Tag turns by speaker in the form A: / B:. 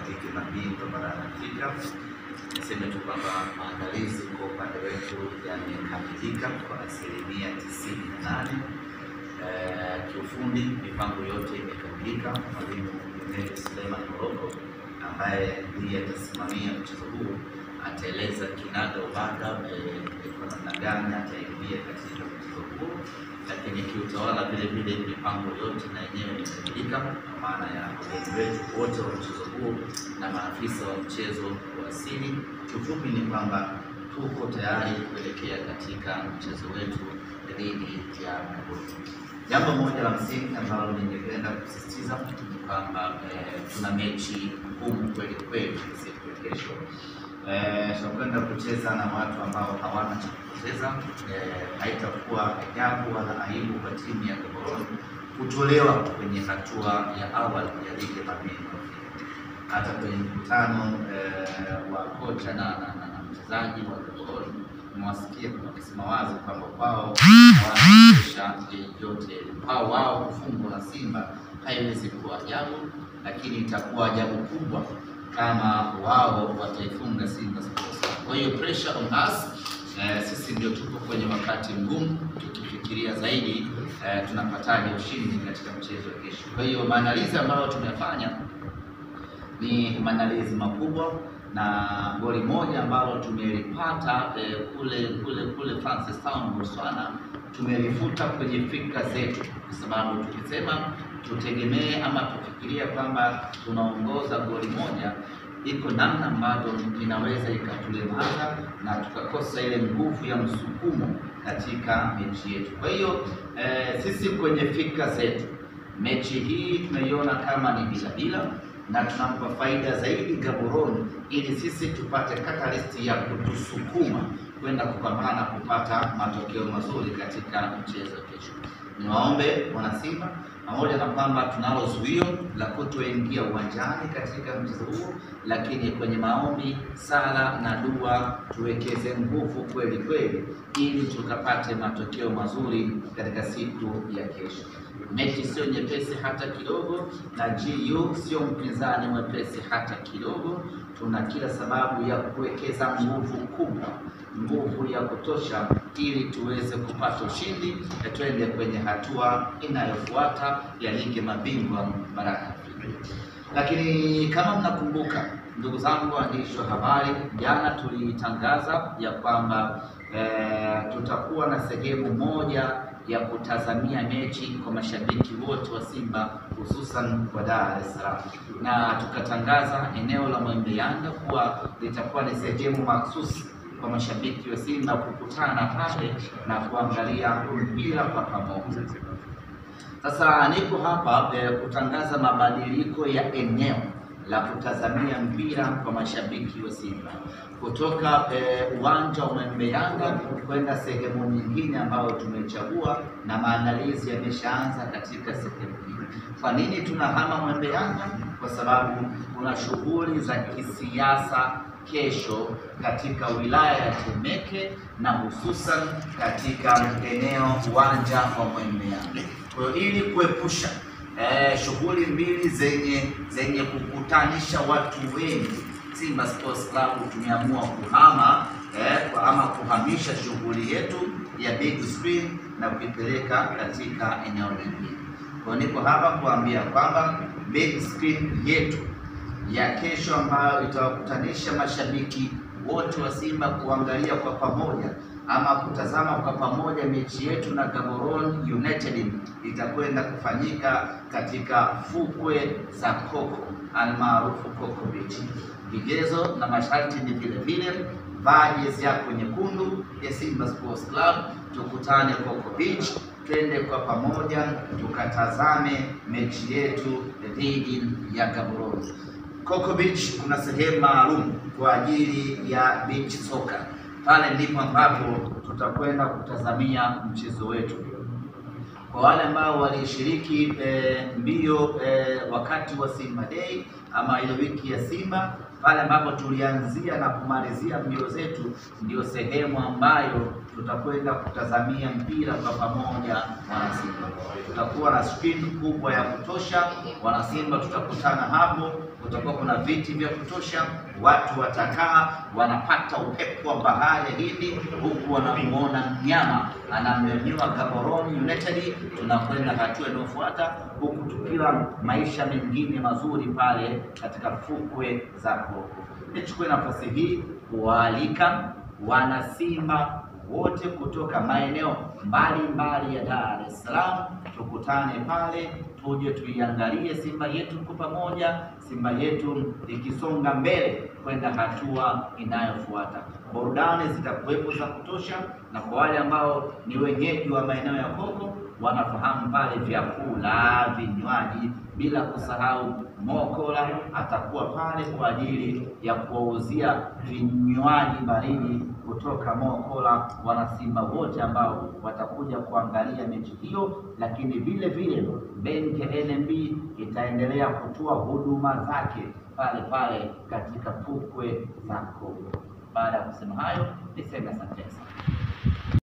A: ligi mabingwa barani Afrika. Niseme tu kwamba maandalizi kwa upande wetu yamekamilika kwa asilimia 98. Kiufundi mipango yote imekamilika. Mwalimu Suleiman Moroko ambaye ndiye atasimamia mchezo huu ataeleza kinaga ubaga kwa namna gani ataingia katika mchezo huu, lakini kiutawala vile vile mipango yote na yenyewe imekamilika, kwa maana ya wageni wetu wote wa mchezo huu na maafisa wa mchezo wa asili. Kiufupi ni kwamba tuko tayari kuelekea katika mchezo wetu dhidi ya Gabon. Jambo moja la msingi ambalo ningependa kusisitiza ni kwamba tuna mechi ngumu kweli kweli siku ya kesho. Tunakwenda kucheza na watu ambao hawana cha kupoteza. Haitakuwa ajabu wala aibu kwa timu ya Gabon kutolewa kwenye hatua ya awali ya ligi ya mabingwa. Hata kwenye mkutano wa kocha na mchezaji wa Gabon mwasikia wakisema wazi kwamba wao wanaonyesha yote wao kufungwa na Simba haiwezi kuwa ajabu, lakini itakuwa ajabu kubwa kama wao wataifunga Simba Sports. Kwa hiyo pressure on us. Sisi ndio tuko kwenye wakati mgumu tukifikiria zaidi tunapataje ushindi katika mchezo wa kesho. Kwa hiyo maandalizi ambayo tumefanya ni maandalizi makubwa, na goli moja ambalo tumelipata kule Francis Town Botswana tumelifuta kwenye fikra zetu, kwa sababu tukisema tutegemee ama tufikiria kwamba tunaongoza goli moja, iko namna ambayo inaweza ikatulemaza na tukakosa ile nguvu ya msukumo katika mechi yetu. Kwa hiyo sisi kwenye fikra zetu mechi hii tunaiona kama ni bila na tunampa faida zaidi Gaborone ili sisi tupate catalyst ya kutusukuma kwenda kupambana kupata matokeo mazuri katika mchezo kesho. Niwaombe wana Simba, pamoja na kwamba tunalo zuio la kutoingia uwanjani katika mchezo huo, lakini kwenye maombi, sala na dua tuwekeze nguvu kweli kweli ili tukapate matokeo mazuri katika siku ya kesho. Mechi sio nyepesi hata kidogo, na GU sio mpinzani mwepesi hata kidogo. Tuna kila sababu ya kuwekeza nguvu kubwa, nguvu ya kutosha ili tuweze kupata ushindi na tuende kwenye hatua inayofuata ya ligi mabingwa barani Afrika. Lakini kama mnakumbuka, ndugu zangu waandishi wa habari, jana tulitangaza ya kwamba tutakuwa na sehemu moja ya kutazamia mechi kwa mashabiki wote wa Simba, hususan kwa Dar es Salaam, na tukatangaza eneo la Mwembe Yanga kuwa litakuwa ni sehemu mahsusi kwa mashabiki wa Simba kukutana pale na kuangalia mpira kwa pamoja. Sasa niko hapa kutangaza mabadiliko ya eneo la kutazamia mpira kwa mashabiki wa Simba kutoka uwanja wa Mwembe Yanga kwenda sehemu nyingine ambayo tumechagua, na maandalizi yameshaanza katika sehemu hii. Kwa nini tunahama Mwembe Yanga? Kwa sababu kuna shughuli za kisiasa kesho katika wilaya ya Temeke na hususan katika eneo uwanja wa Mwembe Yanga. Kwa hiyo ili kuepusha shughuli mbili zenye kukutanisha watu wengi, Simba Sports Club tumeamua kuhamisha shughuli yetu ya big screen na kuipeleka katika eneo lingine. Kwa niko hapa kuambia kwamba big screen yetu ya kesho ambayo itawakutanisha mashabiki wote wa Simba kuangalia kwa pamoja ama kutazama kwa pamoja mechi yetu na Gaborone United itakwenda kufanyika katika fukwe za Coco almaarufu Coco Beach. Vigezo na masharti ni vile vile, vaa jezi yako nyekundu ya Simba Sports Club, tukutane Coco Beach, twende kwa pamoja tukatazame mechi yetu dhidi ya Gaborone. Coco Beach kuna sehemu maalum kwa ajili ya beach soka. Pale ndipo ambapo tutakwenda kutazamia mchezo wetu. Kwa wale ambao walishiriki mbio wakati wa Simba Day ama ile wiki ya Simba, pale ambapo tulianzia na kumalizia mbio zetu, ndio sehemu ambayo tutakwenda kutazamia mpira kwa pamoja. Wanasimba, tutakuwa na screen kubwa ya kutosha. Wanasimba tutakutana hapo, kutakuwa kuna viti vya kutosha, watu watakaa wanapata upepo wa bahari Hindi, huku wanamuona mnyama anamnyanyua Gaborone United. Tunakwenda hatua inayofuata, huku tukila maisha mengine mazuri pale katika fukwe za Coco. Nichukue nafasi hii kuwaalika wanasimba wote kutoka maeneo mbalimbali ya Dar es Salaam, tukutane pale, tuje tuiangalie Simba yetu kwa pamoja, Simba yetu ikisonga mbele kwenda hatua inayofuata. Burudani zitakuwepo za kutosha, na kwa wale ambao ni wenyeji wa maeneo ya Coco wanafahamu pale vyakula, vinywaji, bila kusahau Mokola atakuwa pale kwa ajili ya kuwauzia vinywaji baridi kutoka Mokola wanasimba wote ambao watakuja kuangalia mechi hiyo. Lakini vile vile benki ya NMB itaendelea kutoa huduma zake pale pale katika fukwe za Coco. Baada ya kusema hayo, niseme asante sana.